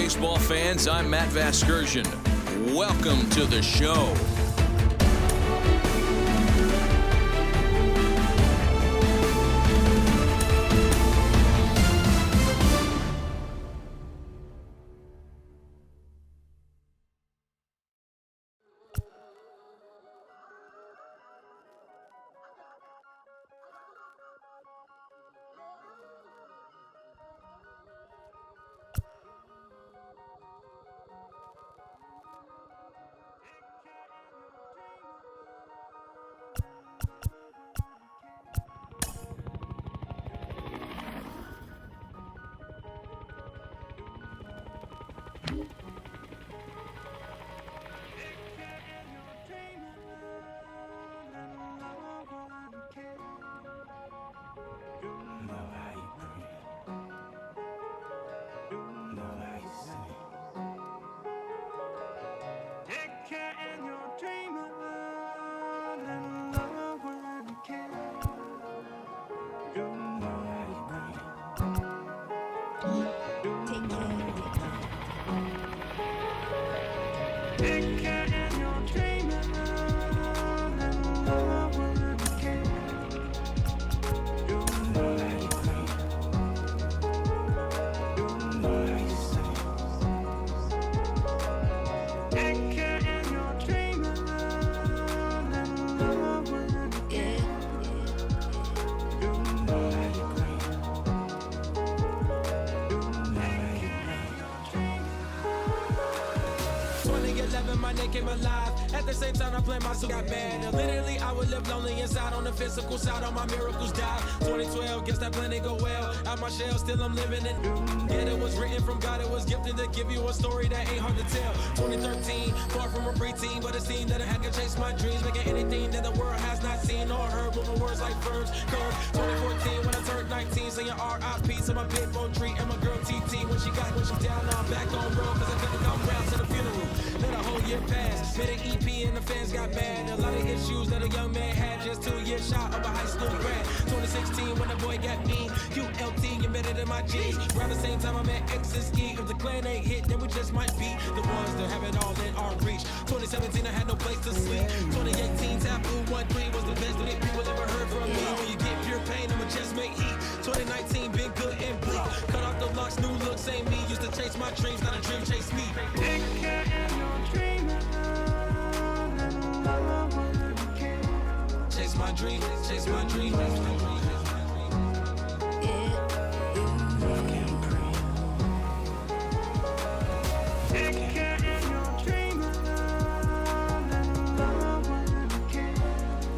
baseball fans, I'm Matt Vasgersian. Welcome to the show. Came alive. At the same time I planned my suit got bad. And literally I would live lonely inside. On the physical side, all my miracles died. 2012, guess that plan didn't go well. Out my shell, still I'm living it. Yeah, it was written from God, it was gifted to give you a story that ain't hard to tell. 2013, far from a preteen, but it seemed that I had to chase my dreams, making anything that the world has not seen or heard. Moving words like verbs, curves. 2014, when I turned 19, saying R.I.P. to my big bone tree and my girl TT. When she down, now I'm back on road, cause I couldn't come round to the funeral. Let a whole year pass, made an EP and the fans got mad. A lot of issues that a young man had, just 2 years shy of a high school grad. 2016, when the boy got me, QLT embedded in my G's. Around the same time I met X and Ski. If the clan ain't hit, then we just might be the ones that have it all in our reach. 2017, I had no place to sleep. 2018, Taboo 1-3 was the best that people ever heard from me. When you get pure pain, I'ma just make heat. 2019, been good and bleak. Cut off the locks, new look, same me. Used to chase my dreams, not a dream chase me. Chase my dream, chase my dream.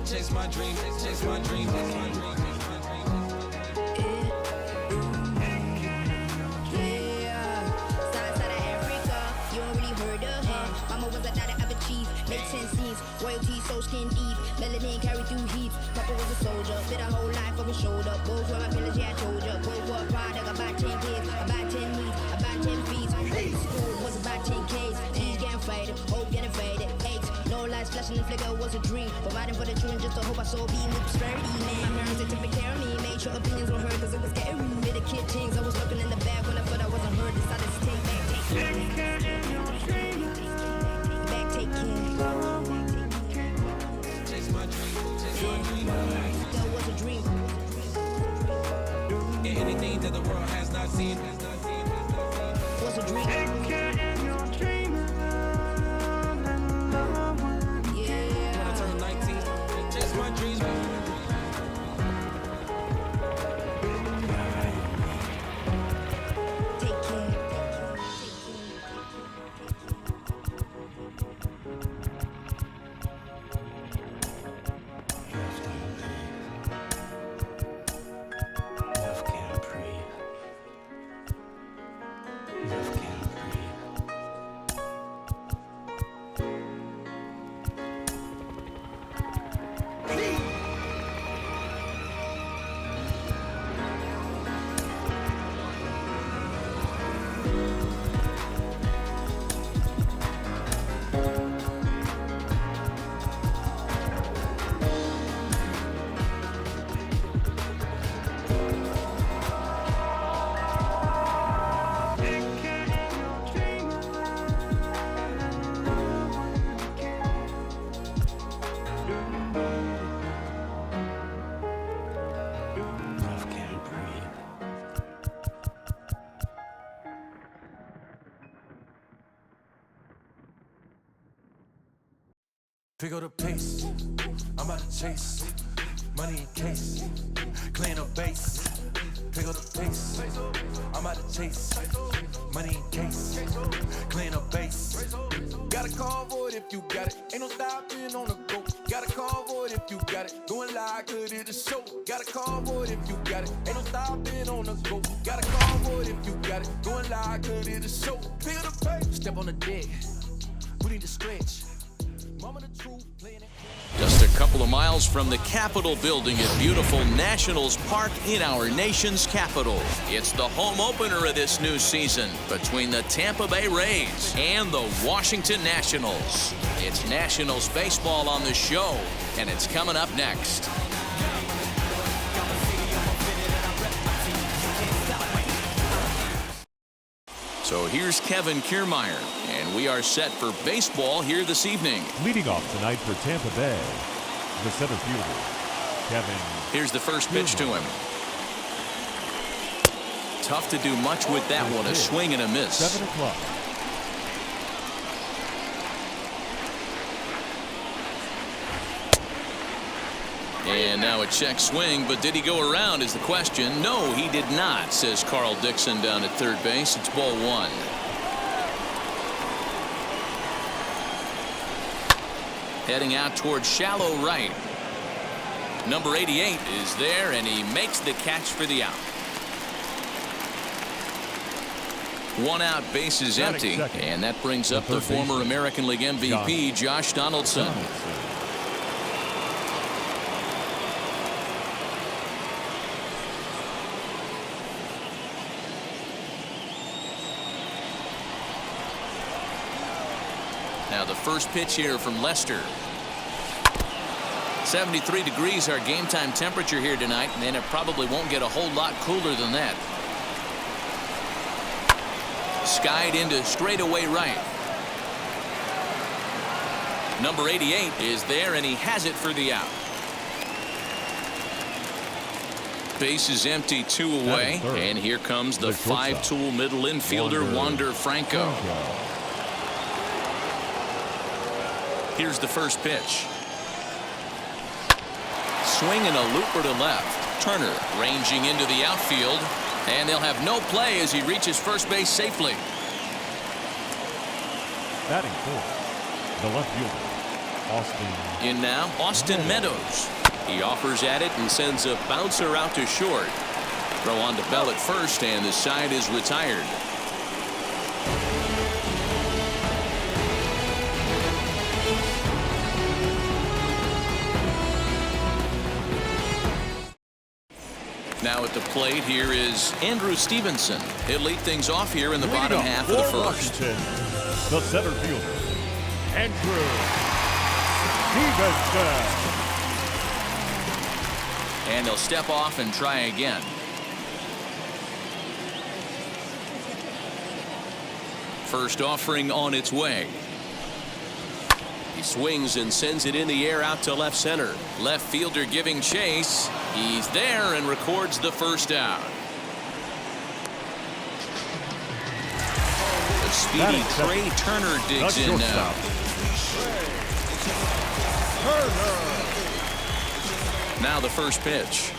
Chase my dream, chase my dream, chase my dream. Royalty so skin deep, melanin carry through heat. Papa was a soldier, did a whole life over shoulder. Both were my pillars, yeah, I told ya. Both were a product, about 10 kids, about 10 weeks, about 10 feet. School was about 10 Ks, T's getting faded, hope getting faded. Eight, no lights flashing, the flicker was a dream. Providing for the children just to hope I saw being with prosperity, man. My parents, they took care of me, made sure opinions were heard, cause it was scary. Made a kid things, I was looking in the back when I thought I wasn't heard. Decided to take back, take care. Back, take care. That was a dream. Yeah, anything that the world has not seen. Was a dream. Yeah. When I turned 19, chase my dreams. Take care. Pick up the pace, I'm about to chase money in case, clean up base. Pick up the pace, I'm about to chase money in case, clean up base. Got a call for it if you got it, ain't no stopping on the go. Got a call for it if you got it, going live, good at the show. Got a call for it if you got it, ain't no stopping on the go. Got a call for it if you got it, going live, good at the show. Pick up the pace, step on the deck, we need to stretch. Mama the truth, playing it. Just a couple of miles from the Capitol building at beautiful Nationals Park in our nation's capital. It's the home opener of this new season between the Tampa Bay Rays and the Washington Nationals. It's Nationals baseball on the show, and it's coming up next. So here's Kevin Kiermaier, and we are set for baseball here this evening. Leading off tonight for Tampa Bay, the center fielder, Kevin. Here's the first pitch to him. Tough to do much with that one, a swing and a miss. 7 o'clock. And now a check swing, but did he go around is the question. No, he did not, says Carl Dixon down at third base. It's ball one. Heading out towards shallow right. Number 88 is there, and he makes the catch for the out. One out, base is empty, and that brings up the former American League MVP, Josh Donaldson. Now the first pitch here from Lester. 73 degrees our game time temperature here tonight, and it probably won't get a whole lot cooler than that. Skied into straightaway right. Number 88 is there, and he has it for the out. Base is empty, 2 away, and here comes the 5-tool middle infielder, Wander Franco. Here's the first pitch. Swinging a looper to left. Turner ranging into the outfield, and they'll have no play as he reaches first base safely. Batting fourth, the left fielder, Austin. In now, Austin Meadows. He offers at it and sends a bouncer out to short. Throw on to Bell at first, and the side is retired. Now at the plate here is Andrew Stevenson. He'll lead things off here in the bottom half of the first. Washington, the center fielder, Andrew Stevenson. And he'll step off and try again. First offering on its way. He swings and sends it in the air out to left center. Left fielder giving chase. He's there and records the first out. The speedy Trey Turner digs in now. Now the first pitch.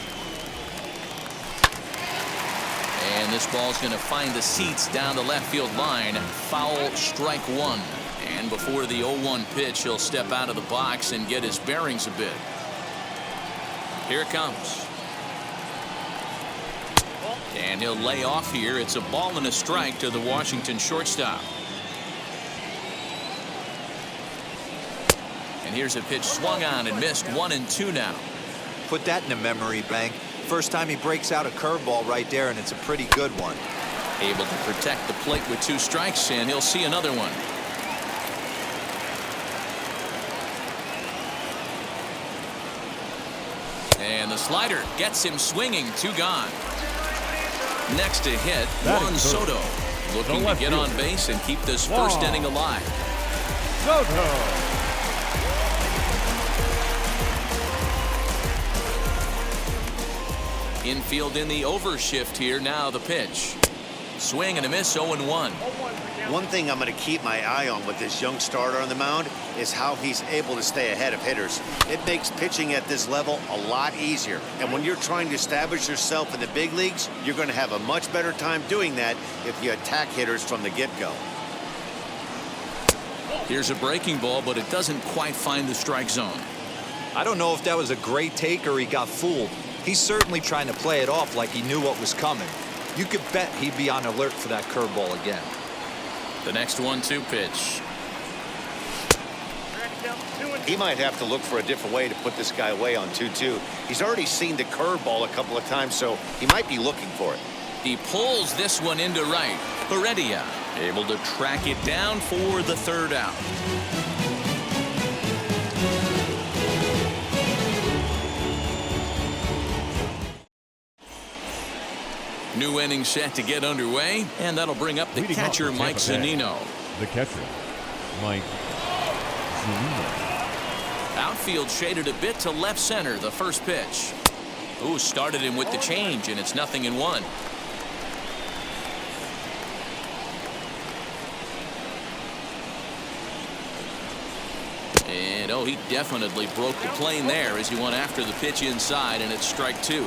And this ball's going to find the seats down the left field line. Foul, strike one. And before the 0-1 pitch, he'll step out of the box and get his bearings a bit. Here it comes. And he'll lay off here. It's a ball and a strike to the Washington shortstop. And here's a pitch swung on and missed. 1-2 now. Put that in a memory bank. First time he breaks out a curveball right there, and it's a pretty good one. Able to protect the plate with 2 strikes, and he'll see another one. And the slider gets him swinging. 2 gone. Next to hit, Juan Soto. Looking to get on base and keep this first inning alive. Soto. Infield in the overshift here. Now the pitch. Swing and a miss. 0-1. One thing I'm going to keep my eye on with this young starter on the mound is how he's able to stay ahead of hitters. It makes pitching at this level a lot easier. And when you're trying to establish yourself in the big leagues, you're going to have a much better time doing that if you attack hitters from the get-go. Here's a breaking ball, but it doesn't quite find the strike zone. I don't know if that was a great take or he got fooled. He's certainly trying to play it off like he knew what was coming. You could bet he'd be on alert for that curveball again. The next 1-2 pitch. He might have to look for a different way to put this guy away on 2-2. He's already seen the curveball a couple of times, so he might be looking for it. He pulls this one into right. Heredia able to track it down for the third out. New inning set to get underway, and that'll bring up the Leading catcher, off for Mike Tampa Bay, Zunino. The catcher, Mike Zunino. Outfield shaded a bit to left center, the first pitch. Ooh, started him with the change, and it's 0-1. And oh, he definitely broke the plane there as he went after the pitch inside, and it's strike 2.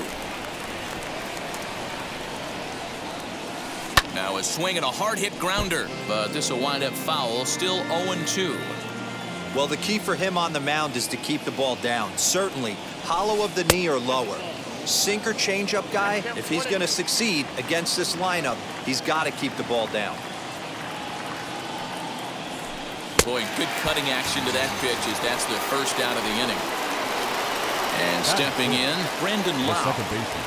Now a swing and a hard hit grounder, but this will wind up foul, still 0-2. Well, the key for him on the mound is to keep the ball down. Certainly, hollow of the knee or lower. Sinker changeup guy, if he's going to succeed against this lineup, he's got to keep the ball down. Boy, good cutting action to that pitch as that's the first out of the inning. And stepping in, Brandon The Lau. second baseman,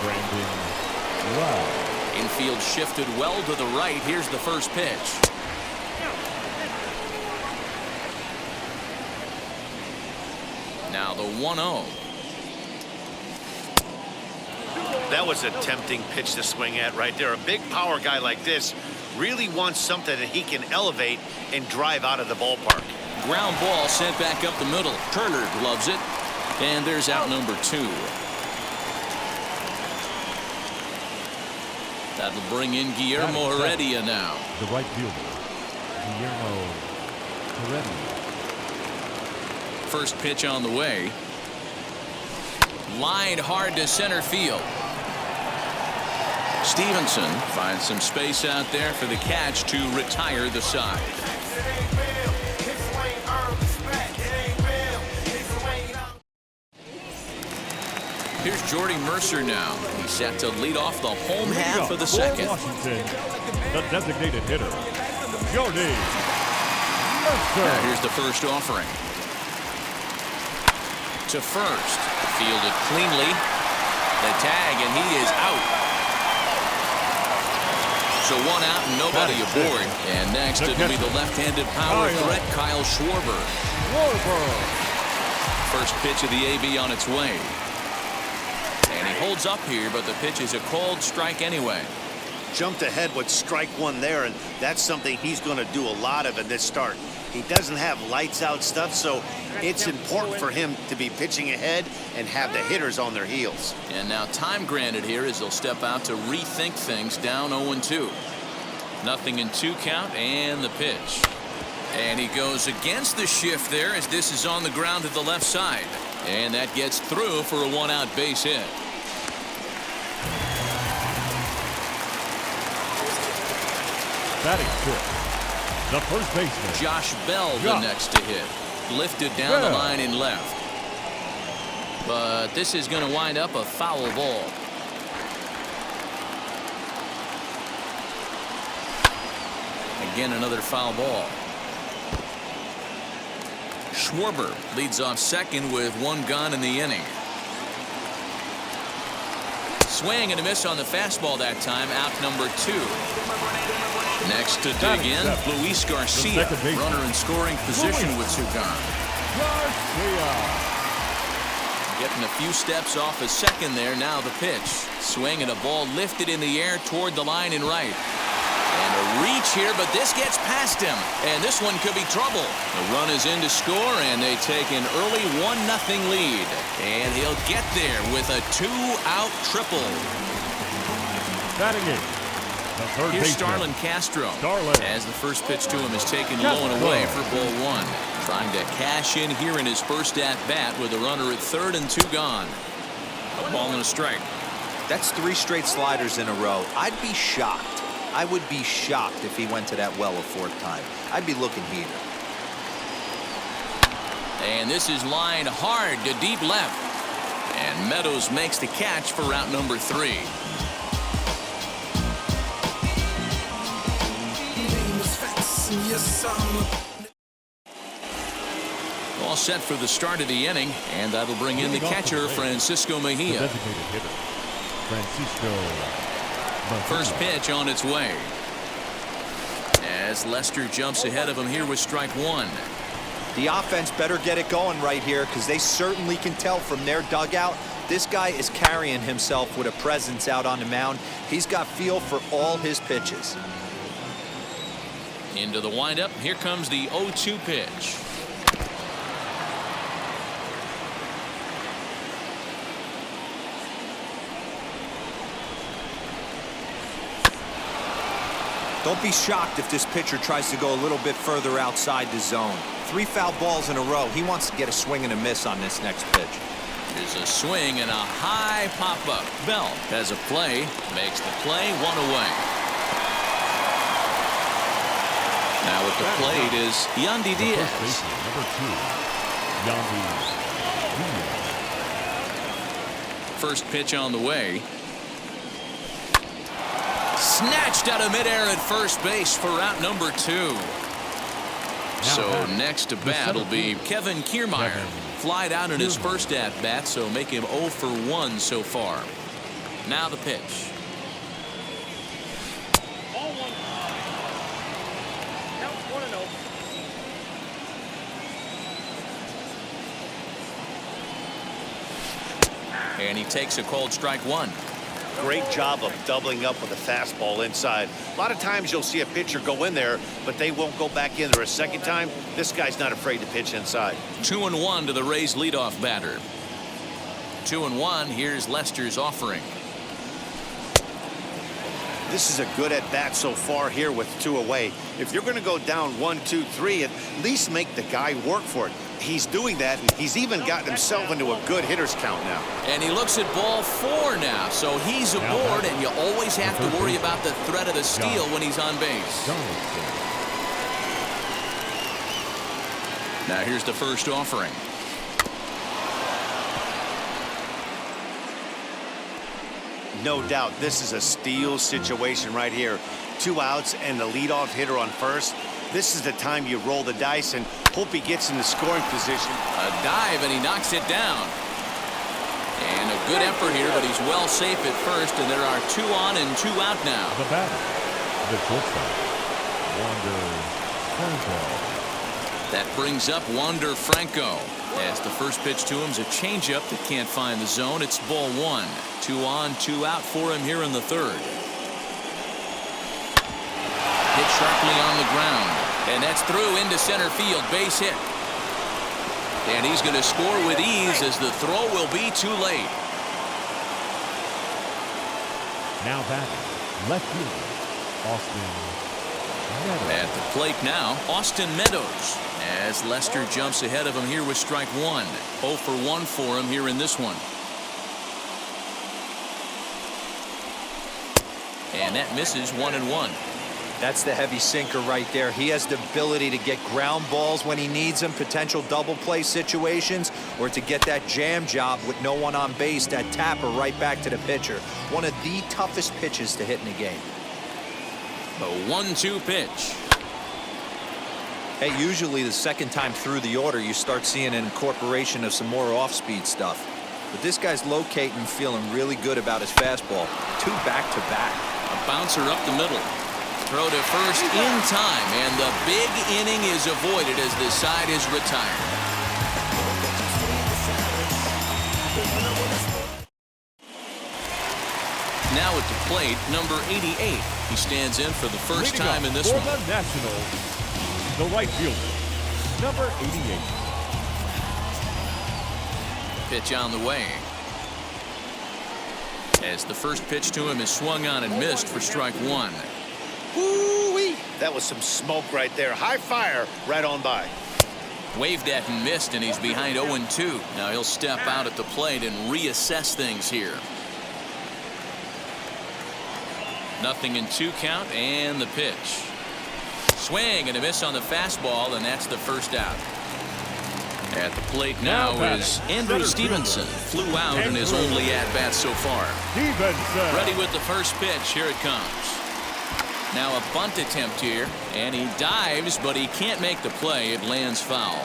Brandon Lau. Infield shifted well to the right. Here's the first pitch. Now the 1-0. That was a tempting pitch to swing at right there. A big power guy like this really wants something that he can elevate and drive out of the ballpark. Ground ball sent back up the middle. Turner gloves it. And there's out number 2. That'll bring in Guillermo Heredia now. The right fielder, Guillermo Heredia. First pitch on the way. Lined hard to center field. Stevenson finds some space out there for the catch to retire the side. Here's Jordy Mercer now. He's set to lead off the home half of the second. Washington, the designated hitter, Jordy Mercer. Now here's the first offering. To first. Fielded cleanly. The tag, and he is out. So 1 out and nobody aboard. And next it'll be the left-handed power threat, Kyle Schwarber. First pitch of the AB on its way. And he holds up here, but the pitch is a called strike anyway. Jumped ahead with strike 1 there, and that's something he's going to do a lot of in this start. He doesn't have lights out stuff, so it's important for him to be pitching ahead and have the hitters on their heels. And now time granted here as they'll step out to rethink things, down 0-2. 0-2 count, and the pitch. And he goes against the shift there as this is on the ground to the left side. And that gets through for a 1-out base hit. Batting fifth, the first baseman, Josh Bell the next to hit. Lifted down the line in left. But this is going to wind up a foul ball. Again, another foul ball. Schwarber leads off second with 1 gone in the inning. Swing and a miss on the fastball that time. Out number 2. Next to dig in, Luis Garcia, runner in scoring position with 2 gone. Getting a few steps off a second there. Now the pitch. Swing and a ball lifted in the air toward the line in right. And a reach here, but this gets past him. And this one could be trouble. The run is in to score, and they take an early 1-0 lead. And he'll get there with a 2-out triple. Batting eighth, third Here's baseman, Starlin Castro. Starlin. As the first pitch to him is taken low and away for ball one. Trying to cash in here in his first at-bat with a runner at third and 2 gone. A ball and a strike. That's 3 straight sliders in a row. I'd be shocked. I would be shocked if he went to that well a 4th time. I'd be looking heated. And this is lined hard to deep left. And Meadows makes the catch for route number 3. All set for the start of the inning, and that'll bring in the catcher, Francisco Mejia. Designated hitter, Francisco Mejia. First pitch on its way. As Lester jumps ahead of him here with strike 1. The offense better get it going right here because they certainly can tell from their dugout this guy is carrying himself with a presence out on the mound. He's got feel for all his pitches. Into the windup. Here comes the 0-2 pitch. Don't be shocked if this pitcher tries to go a little bit further outside the zone. 3 foul balls in a row. He wants to get a swing and a miss on this next pitch. There's a swing and a high pop-up. Bell has a play, makes the play, 1 away. Now at the plate is Yandy Diaz. First baseman, number 2, Yandy Diaz. First pitch on the way. Snatched out of midair at first base for route number 2. So next to bat will be Kevin Kiermaier. Flied out in his first at-bat, so make him 0 for 1 so far. Now the pitch. And he takes a called strike 1. Great job of doubling up with a fastball inside. A lot of times you'll see a pitcher go in there, but they won't go back in there a second time. This guy's not afraid to pitch inside. 2-1 to the Rays leadoff batter. 2-1. Here's Lester's offering. This is a good at-bat so far here with 2 away. If you're going to go down 1, 2, 3, at least make the guy work for it. He's doing that, and he's even gotten himself into a good hitter's count now. And he looks at ball 4 now, so he's aboard, and you always have to worry about the threat of the steal when he's on base. Now here's the first offering. No doubt this is a steal situation right here. 2 outs and the leadoff hitter on first. This is the time you roll the dice and hope he gets in the scoring position. A dive, and he knocks it down. And a good effort here, but he's well safe at first, and there are 2 on and 2 out now. The batter, the shortstop, Wander Franco. That brings up Wander Franco. As the first pitch to him is a changeup that can't find the zone. It's ball 1. 2 on, 2 out for him here in the 3rd. Hit sharply on the ground, and that's through into center field. Base hit. And he's going to score with ease as the throw will be too late. Now batting, left fielder, Austin Meadows. At the plate now, Austin Meadows. As Lester jumps ahead of him here with strike 1. 0 for 1 for him here in this one. And that misses 1-1. That's the heavy sinker right there. He has the ability to get ground balls when he needs them, potential double play situations, or to get that jam job with no one on base, that tapper right back to the pitcher. One of the toughest pitches to hit in the game. The 1-2 pitch. Hey, usually the second time through the order, you start seeing an incorporation of some more off-speed stuff. But this guy's locating and feeling really good about his fastball. 2 back-to-back. A bouncer up the middle. Throw to first in time, and the big inning is avoided as the side is retired. Now at the plate, number 88. He stands in for the first Leading time up in this for one. the Nationals, the right fielder, number 88. Pitch on the way. As the first pitch to him is swung on and missed for strike one. Woo-wee! That was some smoke right there. High fire right on by. Waved at and missed, and he's behind 0-2. Now he'll step out at the plate and reassess things here. 0-2 count, and the pitch. Swing and a miss on the fastball, and that's the first out. At the plate now is Andrew Stevenson. Flew out in his only at-bat so far. Ready with the first pitch. Here it comes. Now a bunt attempt here, and he dives, but he can't make the play. It lands foul.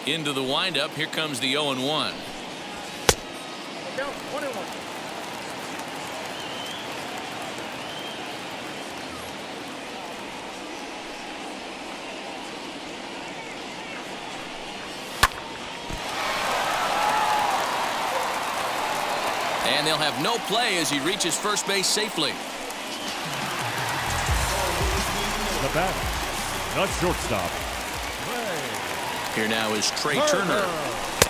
Into the windup. Here comes the 0-1. And they'll have no play as he reaches first base safely. The batter, the shortstop. Here now is Trey Turner.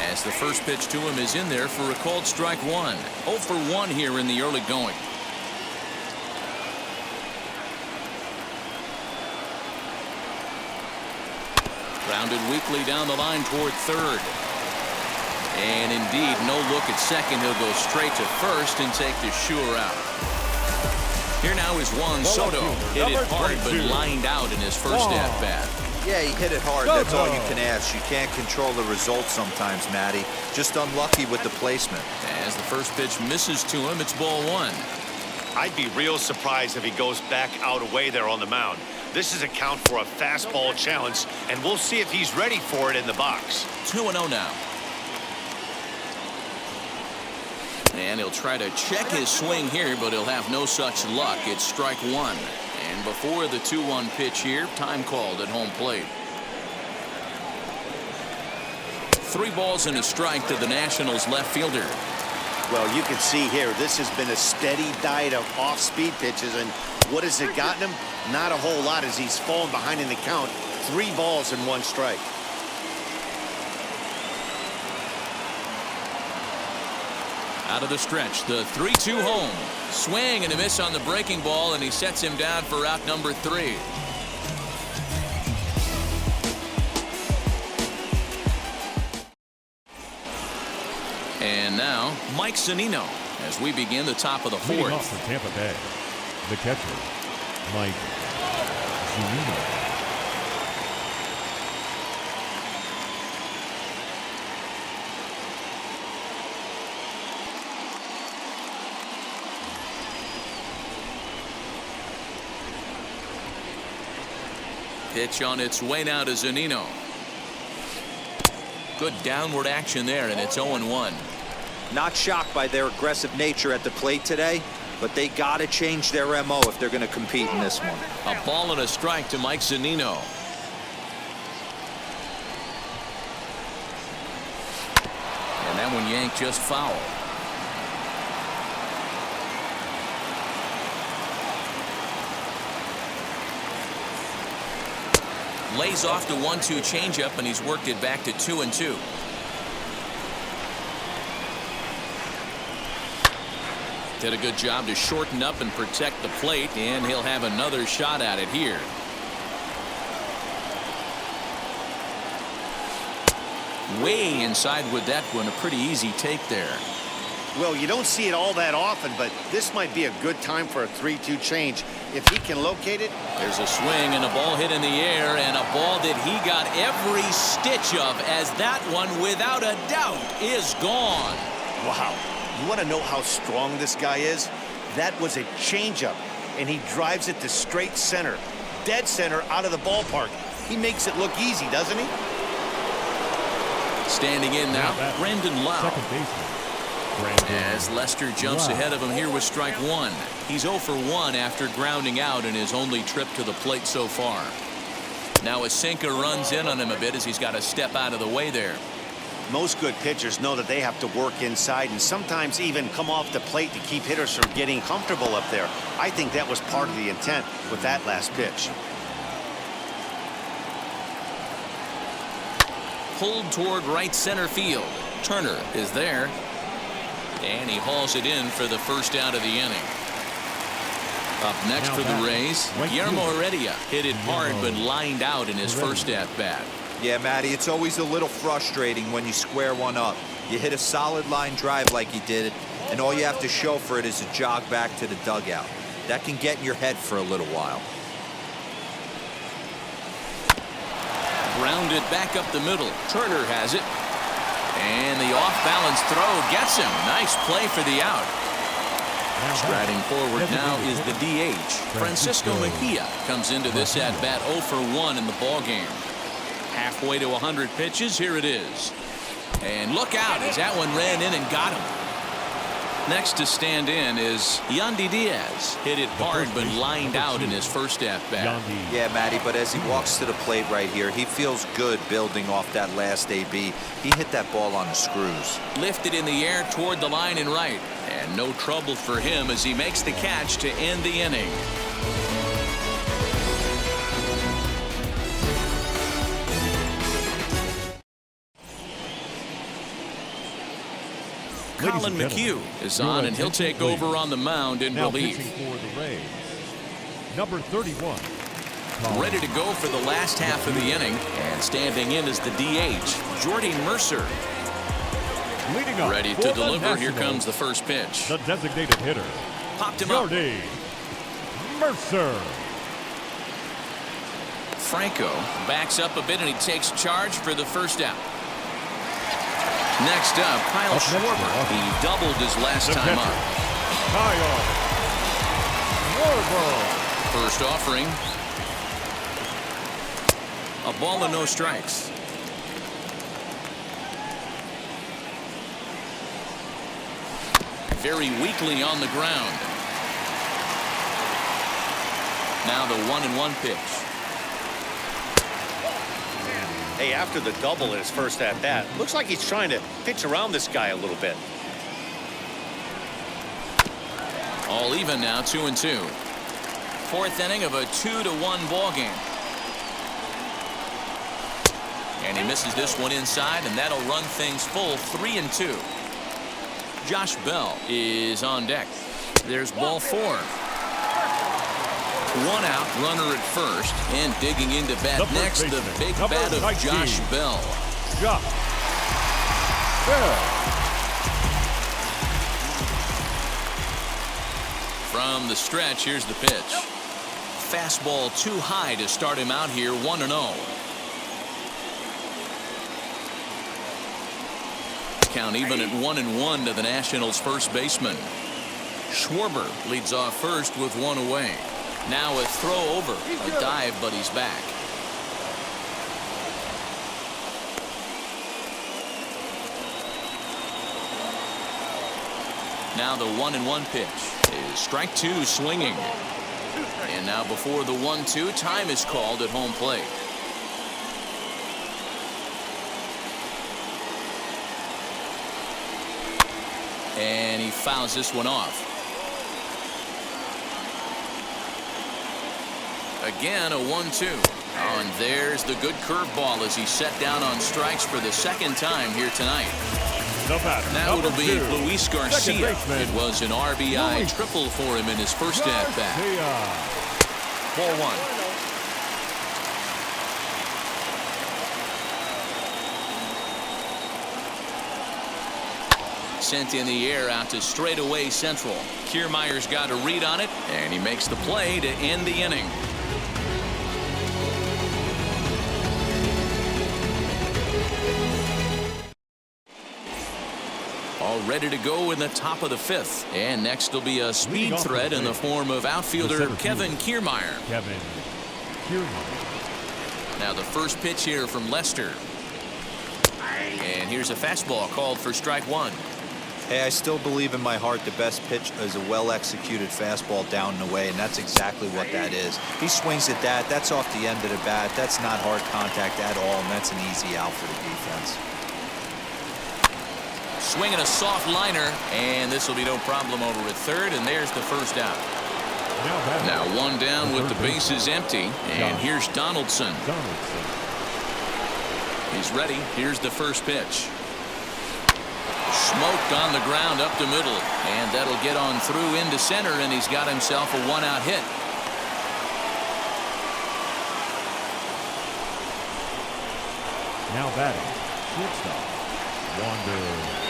As the first pitch to him is in there for a called strike one. 0 for 1 here in the early going. Grounded weakly down the line toward third. And indeed, no look at second. He'll go straight to first and take the sure out. Here now is Juan Soto. Hit it hard, but lined out in his first at-bat. Yeah, he hit it hard. That's all you can ask. You can't control the results sometimes, Matty. Just unlucky with the placement. As the first pitch misses to him, it's ball one. I'd be real surprised if he goes back out away there on the mound. This is a count for a fastball challenge, and we'll see if he's ready for it in the box. 2-0 now. And he'll try to check his swing here, but he'll have no such luck. It's strike one. And before the 2-1 pitch here, time called at home plate. 3 balls and a strike to the Nationals left fielder. Well, you can see here, this has been a steady diet of off-speed pitches, and what has it gotten him? Not a whole lot as he's fallen behind in the count. 3 balls and 1 strike. Out of the stretch, the 3-2 home. Swing and a miss on the breaking ball, and he sets him down for out number 3. And now, Mike Zunino as we begin the top of the Leading 4th. off for Tampa Bay, the catcher, Mike Zunino. Pitch on its way now to Zunino. Good downward action there, and it's 0-1. Not shocked by their aggressive nature at the plate today, but they got to change their MO if they're going to compete in this one. A ball and a strike to Mike Zunino. And that one yanked just foul. Lays off the 1-2 changeup, and he's worked it back to 2-2. Did a good job to shorten up and protect the plate, and he'll have another shot at it here. Way inside with that one. A pretty easy take there. Well, you don't see it all that often, but this might be a good time for a 3-2 change. If he can locate it. There's a swing and a ball hit in the air, and a ball that he got every stitch of, as that one, without a doubt, is gone. Wow. You want to know how strong this guy is? That was a changeup, and he drives it to straight center. Dead center out of the ballpark. He makes it look easy, doesn't he? Standing in now, Brandon Lau. Second baseman. As Lester jumps ahead of him here with strike one. He's 0 for 1 after grounding out in his only trip to the plate so far. Now a sinker runs in on him a bit as he's got to step out of the way there. Most good pitchers know that they have to work inside and sometimes even come off the plate to keep hitters from getting comfortable up there. I think that was part of the intent with that last pitch. Pulled toward right center field. Turner is there. And he hauls it in for the first out of the inning. Up next for the Rays, Guillermo Heredia hit it hard but lined out in his first at-bat. Yeah, Matty, it's always a little frustrating when you square one up. You hit a solid line drive like he did, and all you have to show for it is a jog back to the dugout. That can get in your head for a little while. Grounded back up the middle. Turner has it. And the off-balance throw gets him. Nice play for the out. Striding forward now is the DH. Francisco Mejia comes into this at-bat 0 for 1 in the ballgame. Halfway to 100 pitches. Here it is. And look out as that one ran in and got him. Next to stand in is Yandy Diaz. Hit it hard but lined out in his first at-bat. Yeah, Matty, but as he walks to the plate right here, he feels good building off that last AB. He hit that ball on the screws. Lifted in the air toward the line and right. And no trouble for him as he makes the catch to end the inning. Colin McHugh is on, and he'll take over on the mound in relief. For the Rays, number 31. Ready to go for the last half of the inning, and standing in is the DH, Jordy Mercer. Leading up Ready to deliver. Here comes the first pitch. The designated hitter, Popped him up. Jordy Mercer. Franco backs up a bit, and he takes charge for the first out. Next up, Kyle Schwarber. He doubled his last time up. Kyle Schwarber. First offering. A ball and no strikes. Very weakly on the ground. Now the 1-1 pitch. Hey, after the double in his first at-bat, looks like he's trying to pitch around this guy a little bit. All even now, 2-2. Fourth inning of a 2-1 ball game. And he misses this one inside, and that'll run things full 3-2. Josh Bell is on deck. There's ball 4. One out, runner at first, and digging into bat next, the big bat of Josh Bell. Josh Bell. From the stretch, here's the pitch. Fastball too high to start him out here, 1-0. Count even at 1-1 to the Nationals' first baseman. Schwarber leads off first with one away. Now a throw over, a dive, but he's back. Now the 1-1 pitch is strike 2 swinging. And now before the 1-2, time is called at home plate. And he fouls this one off. Again, a 1-2. Oh, and there's the good curveball as he's set down on strikes for the second time here tonight. Now it'll be Luis Garcia. It was an RBI triple for him in his first at-bat. 4-1. Sent in the air out to straightaway central. Kiermaier's got a read on it, and he makes the play to end the inning. All ready to go in the top of the 5th. And next will be a speed threat in the form of outfielder Kevin Kiermaier. Now the first pitch here from Lester. And here's a fastball called for strike 1. Hey, I still believe in my heart the best pitch is a well-executed fastball down and away, and that's exactly what that is. He swings at that. That's off the end of the bat. That's not hard contact at all, and that's an easy out for the defense. swinging a soft liner, and this will be no problem over at third, and there's the first out. Now one down with the bases empty, and here's Donaldson. He's ready. Here's the first pitch. Smoked on the ground up the middle, and that'll get on through into center, and he's got himself a one-out hit. Now batting, shortstop, Wander.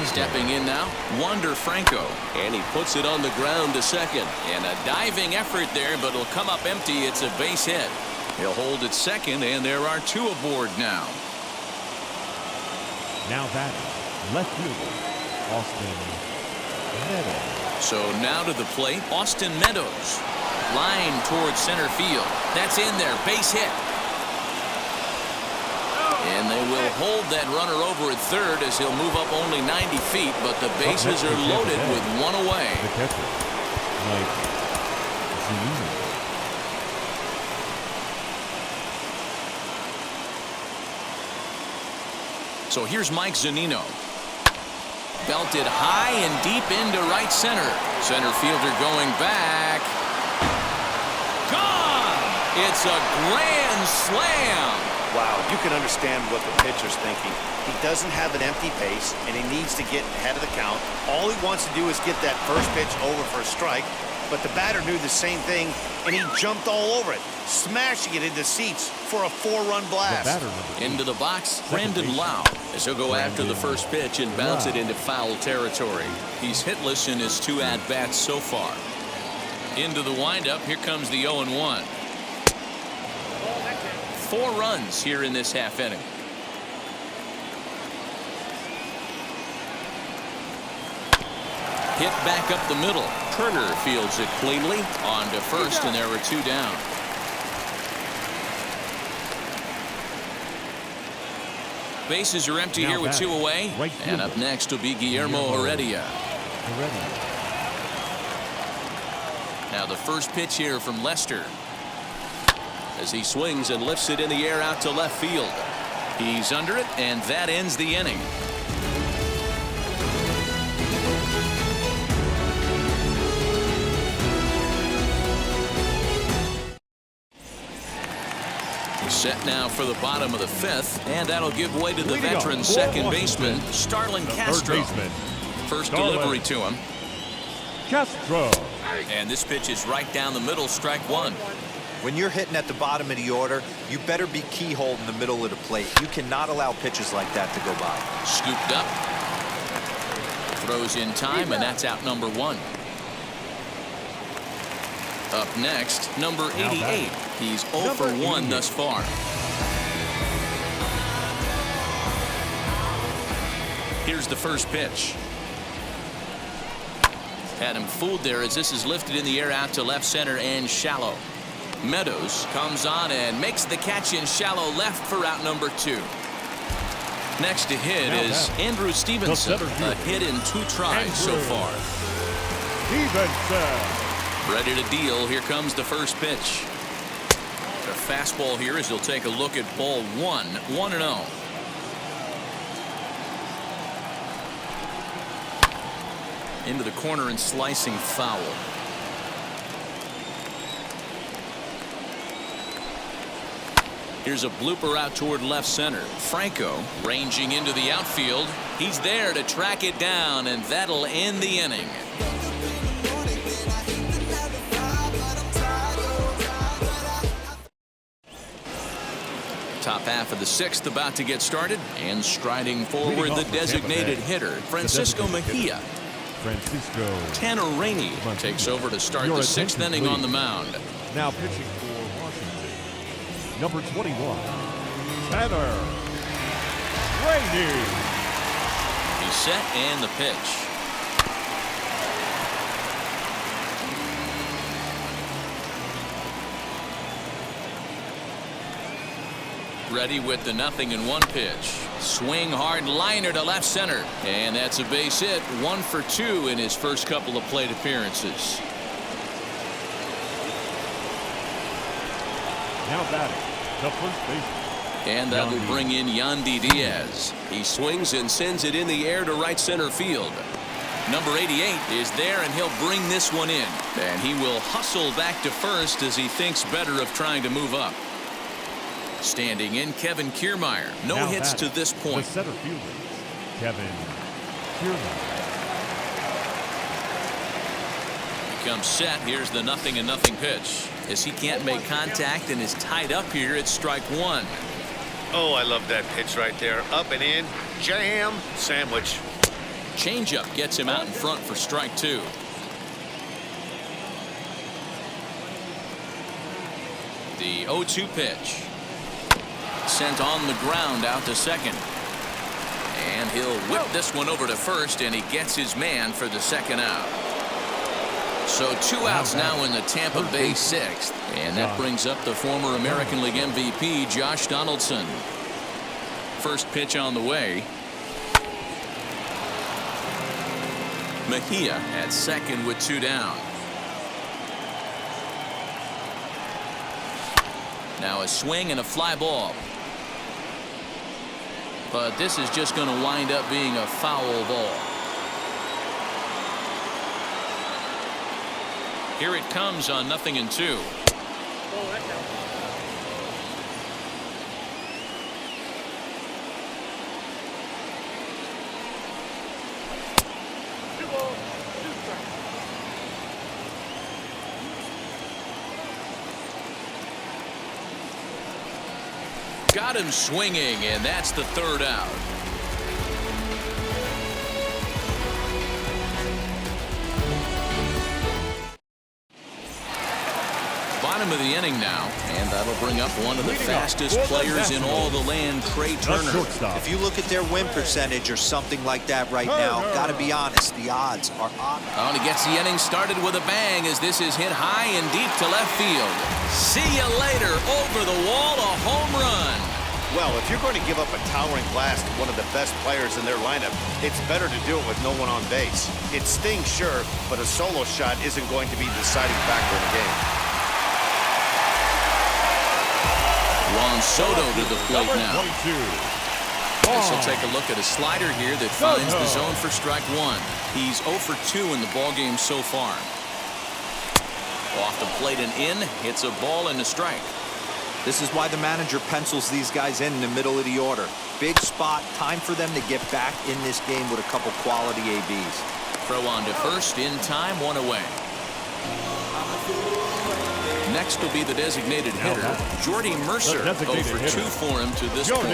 Stepping in now, Wander Franco, and he puts it on the ground to second. And a diving effort there, but it'll come up empty. It's a base hit. He'll hold at second, and there are two aboard now. Now batting, left fielder, Austin Meadows. So now to the plate, Austin Meadows. Line towards center field. That's in there, base hit. And they will hold that runner over at third as he'll move up only 90 feet, but the bases are loaded with one away. The catcher, Mike Zunino. So here's Mike Zunino. Belted high and deep into right center. Center fielder going back. Gone! It's a grand slam. Wow, you can understand what the pitcher's thinking. He doesn't have an empty base, and he needs to get ahead of the count. All he wants to do is get that first pitch over for a strike, but the batter knew the same thing, and he jumped all over it, smashing it into seats for a 4-run blast. Into the box, Brandon Lau, as he'll go after the first pitch and bounce it into foul territory. He's hitless in his 2 at-bats so far. Into the windup, here comes the 0-1. 4 runs here in this half inning. Hit back up the middle. Turner fields it cleanly on to first, and there are 2 down. Bases are empty here with 2 away. And up next will be Guillermo Heredia. Now the first pitch here from Lester, as he swings and lifts it in the air out to left field. He's under it, and that ends the inning. Set now for the bottom of the 5th, and that'll give way to the veteran second baseman, Starlin Castro. First delivery to him. Castro. And this pitch is right down the middle, strike 1. When you're hitting at the bottom of the order, you better be keyhole in the middle of the plate. You cannot allow pitches like that to go by. Scooped up. Throws in time, and that's out number 1. Up next, number 88. He's 0 for 1 thus far. Here's the first pitch. Had him fooled there as this is lifted in the air out to left center and shallow. Meadows comes on and makes the catch in shallow left for out number 2. Next to hit is Andrew Stevenson, a hit in 2 tries so far. Ready to deal. Here comes the first pitch. The fastball here as he'll take a look at ball 1, 1-0. Into the corner and slicing foul. Here's a blooper out toward left center. Franco ranging into the outfield. He's there to track it down, and that'll end the inning. Top half of the 6th about to get started, and striding forward the designated hitter, Francisco Mejia. Tanner Rainey takes over to start the 6th inning on the mound. Now pitching for Washington, number 21, Tanner Rainey. He's set, and the pitch. Ready with the 0-1 pitch. Swing hard liner to left center, and that's a base hit. 1 for 2 in his first couple of plate appearances. Now batting, the first baseman, And that will bring in Yandy Diaz. He swings and sends it in the air to right center field. Number 88 is there, and he'll bring this one in. And he will hustle back to first as he thinks better of trying to move up. Standing in, Kevin Kiermaier. No Now hits to batting, this point. The center fielder, Kevin Kiermaier. Comes set. Here's the 0-0 pitch. As he can't make contact and is tied up here, it's strike one. Oh, I love that pitch right there. Up and in. Jam sandwich. Changeup gets him out in front for strike two. The 0-2 pitch. Sent on the ground out to second. And he'll whip this one over to first, and he gets his man for the second out. So 2 outs now in the Tampa Bay sixth. And that brings up the former American League MVP, Josh Donaldson. First pitch on the way. Mejia at second with 2 down. Now a swing and a fly ball. But this is just going to wind up being a foul ball. Here it comes on 0-2. Got him swinging, and that's the third out. Bottom of the inning now, and that'll bring up one of the fastest players in all the land, Trey Turner. If you look at their win percentage or something like that right now, got to be honest, the odds are on. Oh, and he gets the inning started with a bang as this is hit high and deep to left field. See you later. Over the wall, a home run. Well, if you're going to give up a towering blast to one of the best players in their lineup, it's better to do it with no one on base. It stings, sure, but a solo shot isn't going to be the deciding factor in the game. Juan Soto to the plate now. This will take a look at a slider here that finds the zone for strike one. He's 0 for 2 in the ballgame so far. Off the plate and in, hits a ball and a strike. This is why the manager pencils these guys in the middle of the order. Big spot, time for them to get back in this game with a couple quality ABs. Throw on to first, in time, 1 away. Next will be the designated hitter, Jordy Mercer, 0 for 2 for him to this point.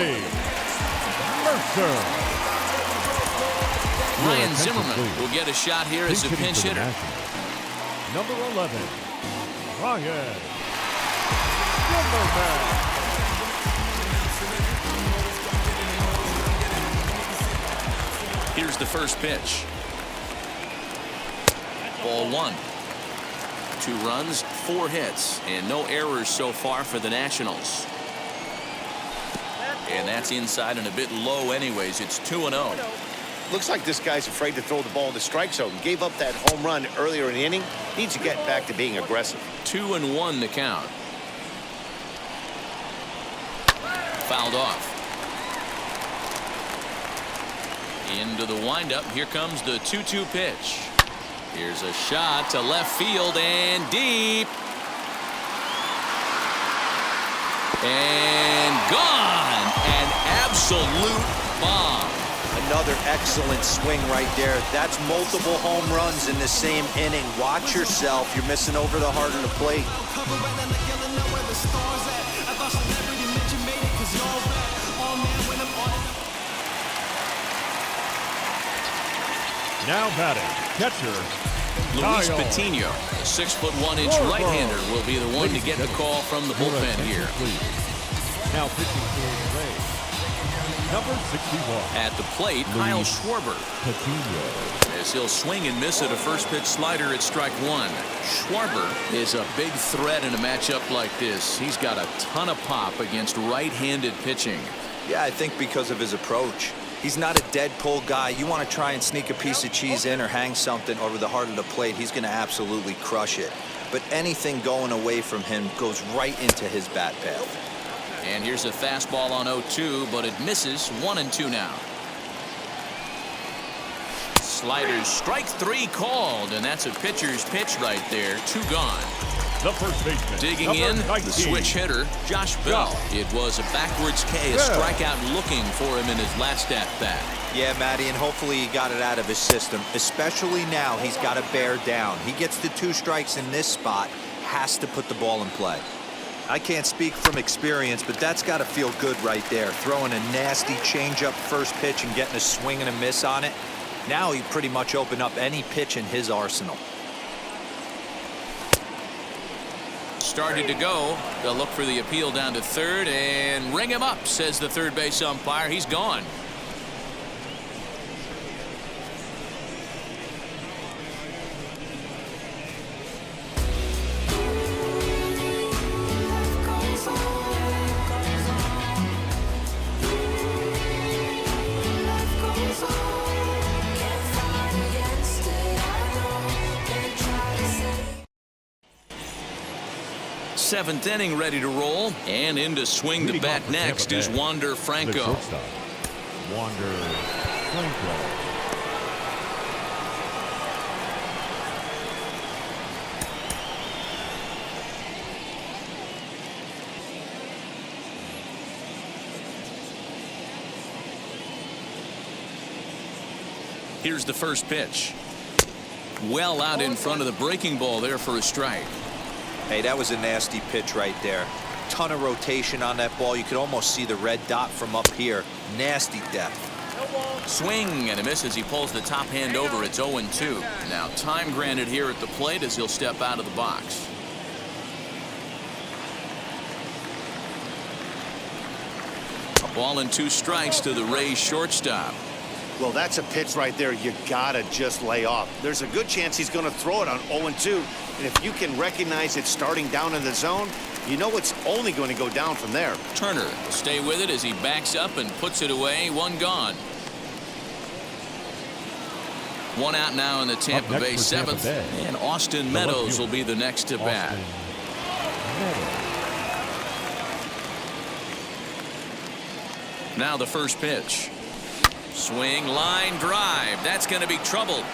Mercer. Ryan Zimmerman will get a shot here as a pinch hitter. Number 11, Ryan Zimmerman. Here's the first pitch. Ball 1. 2 runs, 4 hits, and no errors so far for the Nationals. And that's inside and a bit low anyways. It's 2-0. Looks like this guy's afraid to throw the ball in the strike zone. Gave up that home run earlier in the inning. Needs to get back to being aggressive. 2-1 the count. Fouled off. Into the windup. Here comes the 2-2 pitch. Here's a shot to left field and deep. And gone. An absolute bomb. Another excellent swing right there. That's multiple home runs in the same inning. Watch yourself. You're missing over the heart of the plate. Now batting, catcher, Luis Kyle. Patino, a 6'1" right-hander, will be the one to get the call from the bullpen here. Now pitching for the Rays, number 61. At the plate, Kyle Schwarber. Patino. As he'll swing and miss at a first pitch slider at strike 1. Schwarber is a big threat in a matchup like this. He's got a ton of pop against right-handed pitching. Yeah, I think because of his approach. He's not a dead pull guy. You want to try and sneak a piece of cheese in or hang something over the heart of the plate, he's going to absolutely crush it. But anything going away from him goes right into his bat path. And here's a fastball on 0-2, but it misses. 1-2 now. Sliders, strike 3 called, and that's a pitcher's pitch right there. 2 gone. The first baseman. Digging in, number 19. the switch hitter, Josh Bell. It was a backwards K, a strikeout looking for him in his last at-bat. Yeah, Matty, and hopefully he got it out of his system. Especially now, he's got to bear down. He gets the 2 strikes in this spot, has to put the ball in play. I can't speak from experience, but that's got to feel good right there. Throwing a nasty changeup first pitch and getting a swing and a miss on it. Now he pretty much opened up any pitch in his arsenal. Started to go. They'll look for the appeal down to third and ring him up, says the third base umpire. He's gone. Seventh inning ready to roll, and in to swing the bat next is Wander Franco. The shortstop, Wander Franco. Here's the first pitch. Well out in front of the breaking ball there for a strike. Hey, that was a nasty pitch right there. Ton of rotation on that ball. You could almost see the red dot from up here. Nasty depth. Swing and a miss as he pulls the top hand over. It's 0-2. Now time granted here at the plate as he'll step out of the box. A ball and 2 strikes to the Rays shortstop. Well, that's a pitch right there you gotta just lay off. There's a good chance he's going to throw it on 0-2. And if you can recognize it starting down in the zone, you know it's only going to go down from there. Turner will stay with it as he backs up and puts it away. 1 gone. 1 out now in the Tampa Bay 7th. And Austin Meadows will be the next to bat. Now the first pitch. Swing, line drive. That's going to be trouble.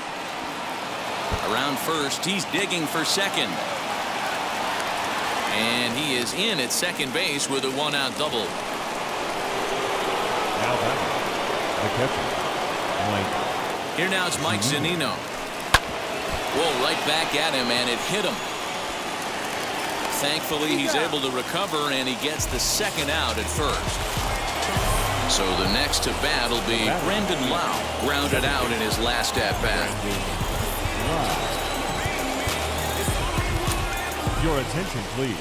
Around first, he's digging for second. And he is in at second base with a 1-out double. Now back, the catcher, Mike. Here now it's Mike Zunino. Whoa, right back at him, and it hit him. Thankfully, he's able to recover, and he gets the 2nd out at first. So the next to bat will be Brandon Lau, grounded out in his last at-bat. Your attention, please.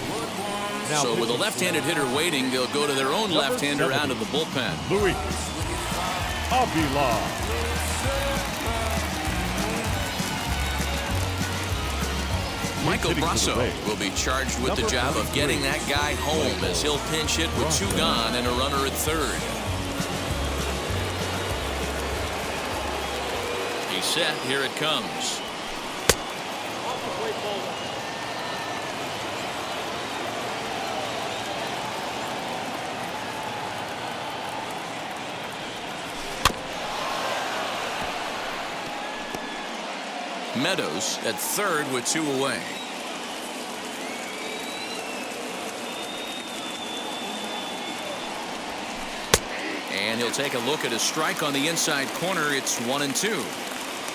Now, so with a left-handed hitter waiting, they'll go to their own left-hander out of the bullpen. Luis Avila. Michael Brasso will be charged with the job of getting that guy home as he'll pinch hit with 2 gone and a runner at third. He's set. Here it comes. Meadows at third with 2 away. And he'll take a look at a strike on the inside corner. It's 1-2.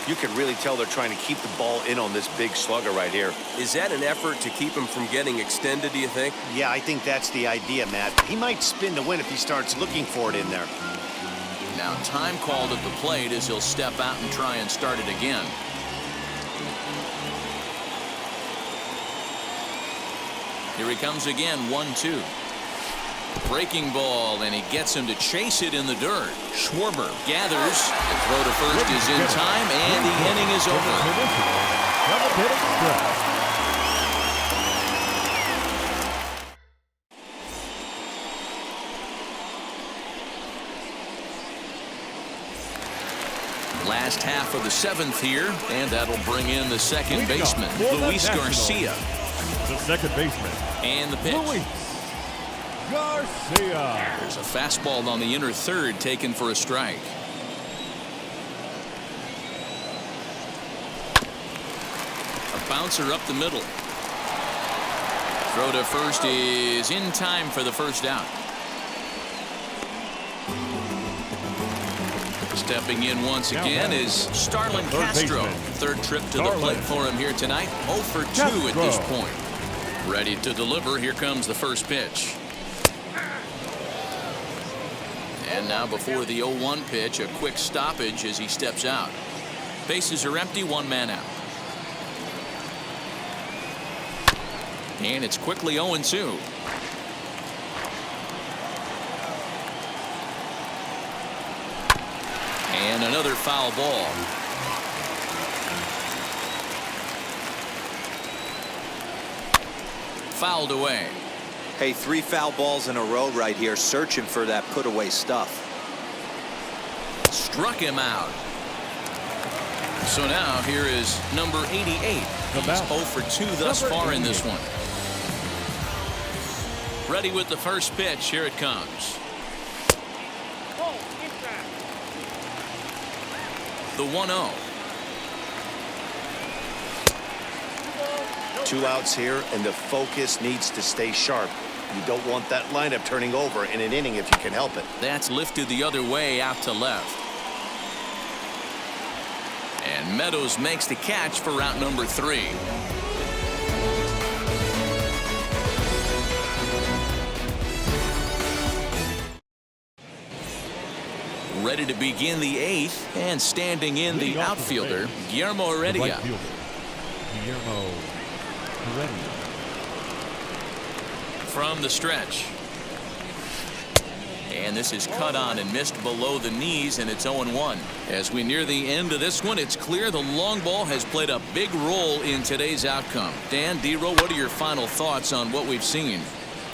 You can really tell they're trying to keep the ball in on this big slugger right here. Is that an effort to keep him from getting extended, do you think? Yeah, I think that's the idea, Matt. He might spin to win if he starts looking for it in there. Now time called at the plate as he'll step out and try and start it again. Here he comes again, 1-2. Breaking ball, and he gets him to chase it in the dirt. Schwarber gathers. The throw to first is in time, and the inning is over. Last half of the 7th here, and that'll bring in the second baseman, Luis Garcia. The second baseman. And the pitch. Luis Garcia. There's a fastball on the inner third taken for a strike. A bouncer up the middle. Throw to first is in time for the first out. Stepping in once again is Starlin Castro. Third trip to the plate for him here tonight. 0 for 2 at this point. Ready to deliver. Here comes the first pitch. And now before the 0-1 pitch, a quick stoppage as he steps out. Bases are empty, 1 man out. And it's quickly 0-2. And another foul ball. Fouled away. Hey, 3 foul balls in a row right here, searching for that put-away stuff. Struck him out. So now here is number 88. He's 0 for 2 thus far in this one. Ready with the first pitch. Here it comes. The 1-0. 2 outs here, and the focus needs to stay sharp. You don't want that lineup turning over in an inning if you can help it. That's lifted the other way out to left. And Meadows makes the catch for route number 3. Ready to begin the 8th, and standing in the outfielder, Guillermo Heredia. Guillermo Heredia. From the stretch. And this is cut on and missed below the knees, and it's 0-1. As we near the end of this one, it's clear the long ball has played a big role in today's outcome. Dan, D-Row, what are your final thoughts on what we've seen?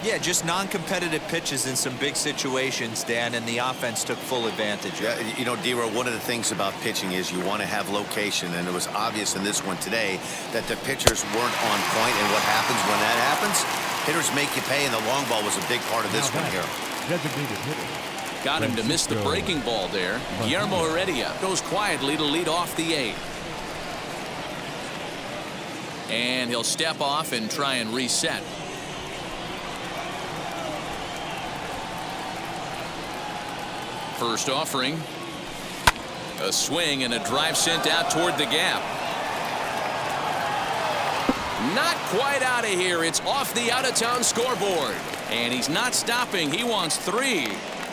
Yeah, just non-competitive pitches in some big situations, Dan, and the offense took full advantage. Yeah, you know, D-Row, one of the things about pitching is you want to have location, and it was obvious in this one today that the pitchers weren't on point, and what happens when that happens? Hitters make you pay, and the long ball was a big part of this one here. Designated hitter. Got him to miss the breaking ball there. Guillermo Heredia goes quietly to lead off the 8th. And he'll step off and try and reset. First offering. A swing and a drive sent out toward the gap. Not quite out of here. It's off the out-of-town scoreboard. And he's not stopping. He wants 3.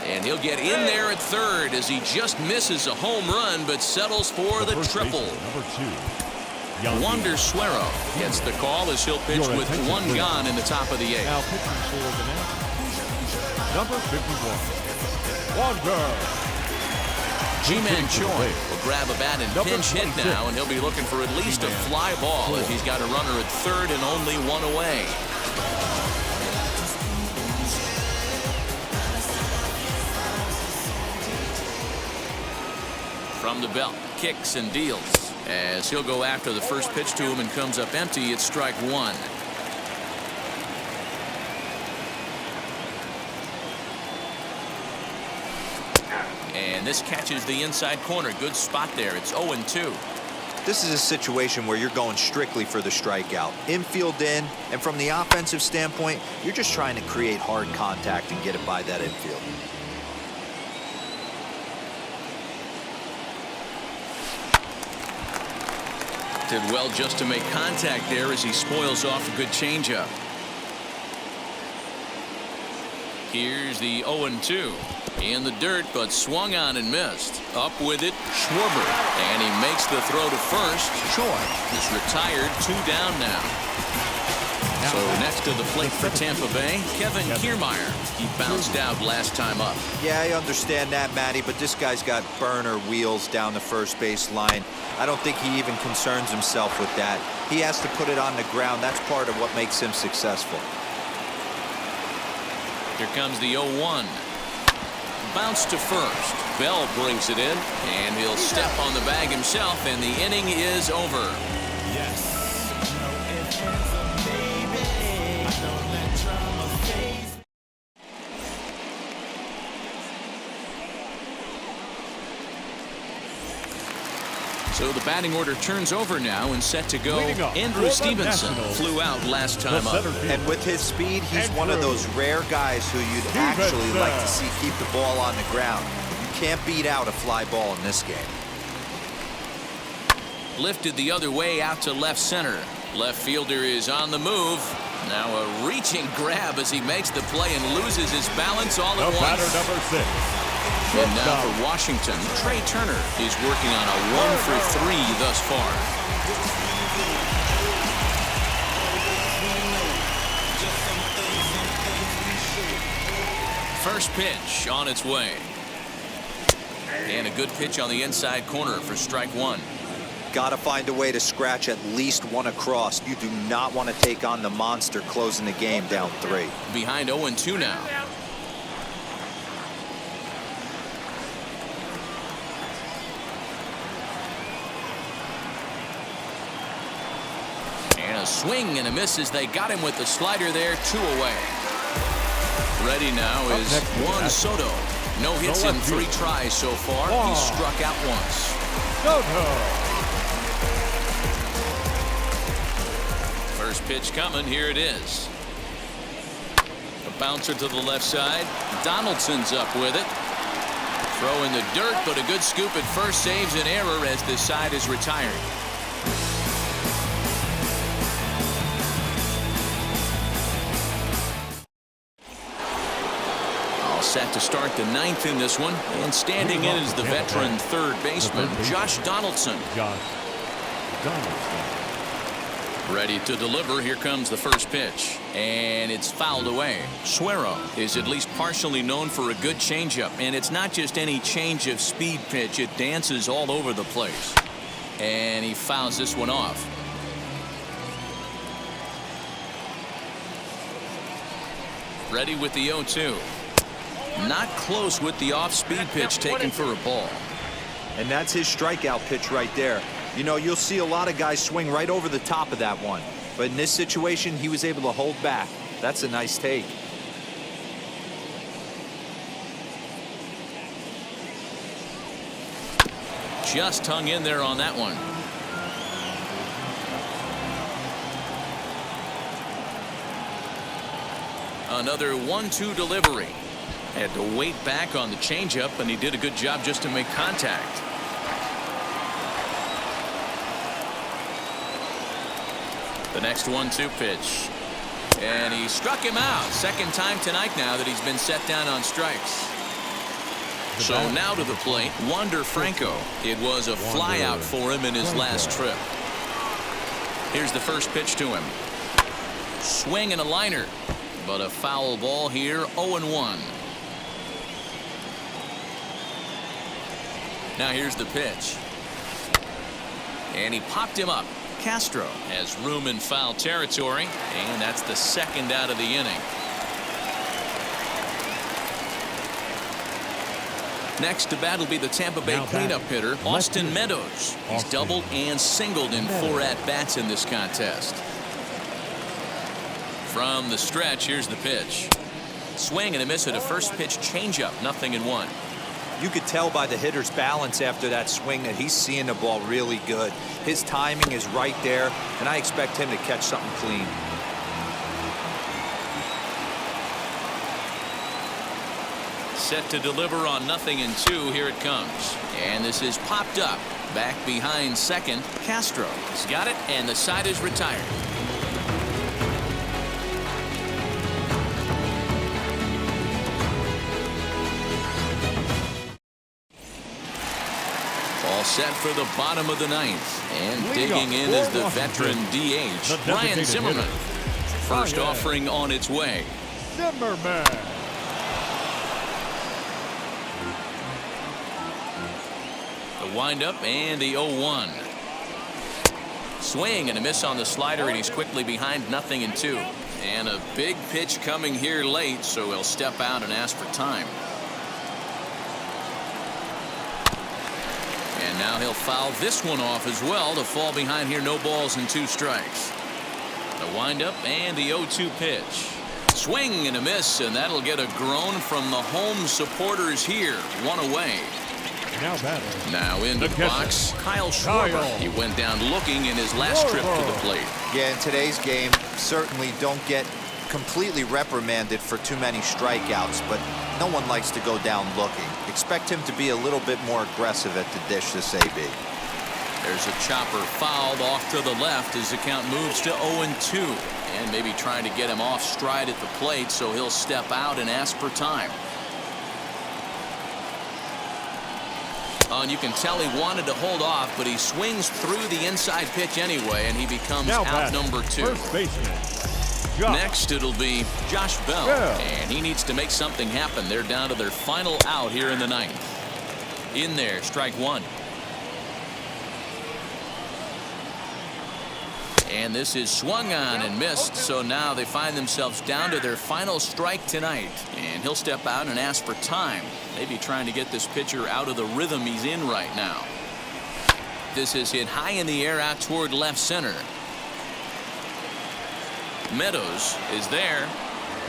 And he'll get in there at third as he just misses a home run but settles for the triple. Number 2. Wander Suero gets the call as he'll pitch with 1 gone in the top of the 8th. Now pitching for the Nationals, number 51, Wander. Gm1 will grab a bat and pinch hit now, and he'll be looking for at least a fly ball as he's got a runner at third and only 1 away. From the belt, kicks and deals as he'll go after the first pitch to him and comes up empty. It's strike 1. And this catches the inside corner. Good spot there. It's 0-2. This is a situation where you're going strictly for the strikeout. Infield in, and from the offensive standpoint, you're just trying to create hard contact and get it by that infield. Did well just to make contact there as he spoils off a good changeup. Here's the 0-2. In the dirt, but swung on and missed. Up with it, Schwarber. And he makes the throw to first. Choi is retired, 2 down now. So next to the plate for Tampa Bay, Kevin Kiermaier. He bounced out last time up. Yeah, I understand that, Matty, but this guy's got burner wheels down the first base line. I don't think he even concerns himself with that. He has to put it on the ground. That's part of what makes him successful. Here comes the 0-1. Bounce to first. Bell brings it in, and he'll step on the bag himself, and the inning is over. Yes. So the batting order turns over now and set to go. Leading up Andrew for the Stevenson Nationals, flew out last time up. center fielder, And with his speed, he's one of Andrew those rare guys who you'd actually like to see keep the ball on the ground. You can't beat out a fly ball in this game. Lifted the other way out to left center. Left fielder is on the move. Now a reaching grab as he makes the play and loses his balance all at The batter, once. number 6. And now for Washington, Trey Turner is working on a 1-for-3 thus far. First pitch on its way. And a good pitch on the inside corner for strike one. Got to find a way to scratch at least one across. You do not want to take on the monster closing the game down 3. Behind 0-2 now. And a swing and a miss as they got him with the slider there. 2 away. Ready now is Juan Soto. No hits in 3 tries so far. He struck out once. Soto. First pitch coming. Here it is. A bouncer to the left side. Donaldson's up with it. Throw in the dirt, but a good scoop at first saves an error as this side is retired. All set to start the 9th in this one. And standing in is the veteran third baseman, Josh Donaldson. Josh Donaldson. Ready to deliver. Here comes the first pitch. And it's fouled away. Suero is at least partially known for a good changeup. And it's not just any change of speed pitch. It dances all over the place. And he fouls this one off. Ready with the 0-2. Not close with the off-speed pitch taken for a ball. And that's his strikeout pitch right there. You know, you'll see a lot of guys swing right over the top of that one. But in this situation, he was able to hold back. That's a nice take. Just hung in there on that one. Another 1-2 delivery. Had to wait back on the changeup, and he did a good job just to make contact. The next 1-2 pitch. And he struck him out. Second time tonight now that he's been set down on strikes. So now to the plate, Wander Franco. It was a fly out for him in his last trip. Here's the first pitch to him. Swing and a liner. But a foul ball here, 0-1. Now here's the pitch. And he popped him up. Castro has room in foul territory, and that's the second out of the inning. Next to bat will be the Tampa Bay cleanup hitter, Austin Meadows. He's doubled and singled in 4 at-bats in this contest. From the stretch, here's the pitch. Swing and a miss at a first pitch changeup, 0-1. You could tell by the hitter's balance after that swing that he's seeing the ball really good. His timing is right there, and I expect him to catch something clean. Set to deliver on 0-2. Here it comes. And this is popped up. Back behind second, Castro. He's got it, and the side is retired. All set for the bottom of the 9th. And digging in is the veteran DH, Ryan Zimmerman. First offering on its way. Zimmerman. The windup and the 0-1. Swing and a miss on the slider, and he's quickly behind 0-2. And a big pitch coming here late, so he'll step out and ask for time. And now he'll foul this one off as well to fall behind here. No balls and 2 strikes. The windup and the 0-2 pitch. Swing and a miss, and that'll get a groan from the home supporters here. 1 away. Now batting. Now into The the catcher, box, Kyle Schwarber. Kyle He went down looking in his last trip to the plate. Yeah, in today's game, certainly don't get completely reprimanded for too many strikeouts, but no one likes to go down looking. Expect him to be a little bit more aggressive at the dish this AB. There's a chopper fouled off to the left as the count moves to 0-2. And maybe trying to get him off stride at the plate, so he'll step out and ask for time. Oh, and you can tell he wanted to hold off, but he swings through the inside pitch anyway, and he becomes Now out batting, number 2. first baseman, Josh. Next, it'll be Josh Bell, Bell. and he needs to make something happen. They're down to their final out here in the 9th. In there, strike 1. And this is swung on and missed, so now they find themselves down to their final strike tonight. And he'll step out and ask for time, maybe trying to get this pitcher out of the rhythm he's in right now. This is hit high in the air out toward left center. Meadows is there,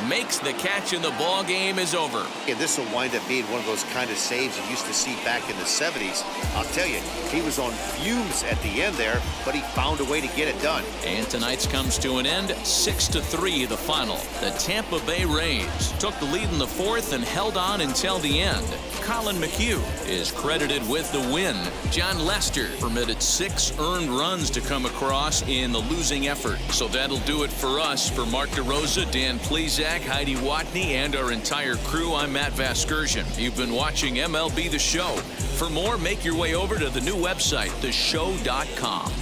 makes the catch, and the ball game is over. Yeah, this will wind up being one of those kind of saves you used to see back in the 70s. I'll tell you, he was on fumes at the end there, but he found a way to get it done. And tonight's comes to an end, 6-3 the final. The Tampa Bay Rays took the lead in the 4th and held on until the end. Colin McHugh is credited with the win. John Lester permitted 6 earned runs to come across in the losing effort. So that'll do it for us. For Mark DeRosa, Dan Plezak, Heidi Watney, and our entire crew, I'm Matt Vasgersian. You've been watching MLB The Show. For more, make your way over to the new website, theshow.com.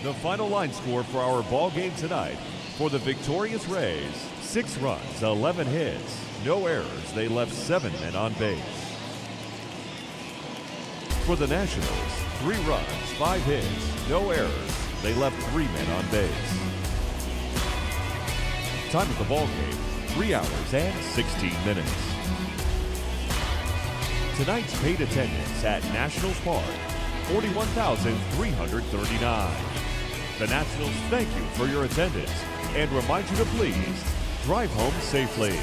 The final line score for our ball game tonight. For the victorious Rays, 6 runs, 11 hits, no errors. They left 7 men on base. For the Nationals, 3 runs, 5 hits, no errors. They left 3 men on base. Time of the ball game, 3 hours and 16 minutes. Tonight's paid attendance at Nationals Park, 41,339. The Nationals thank you for your attendance and remind you to please drive home safely.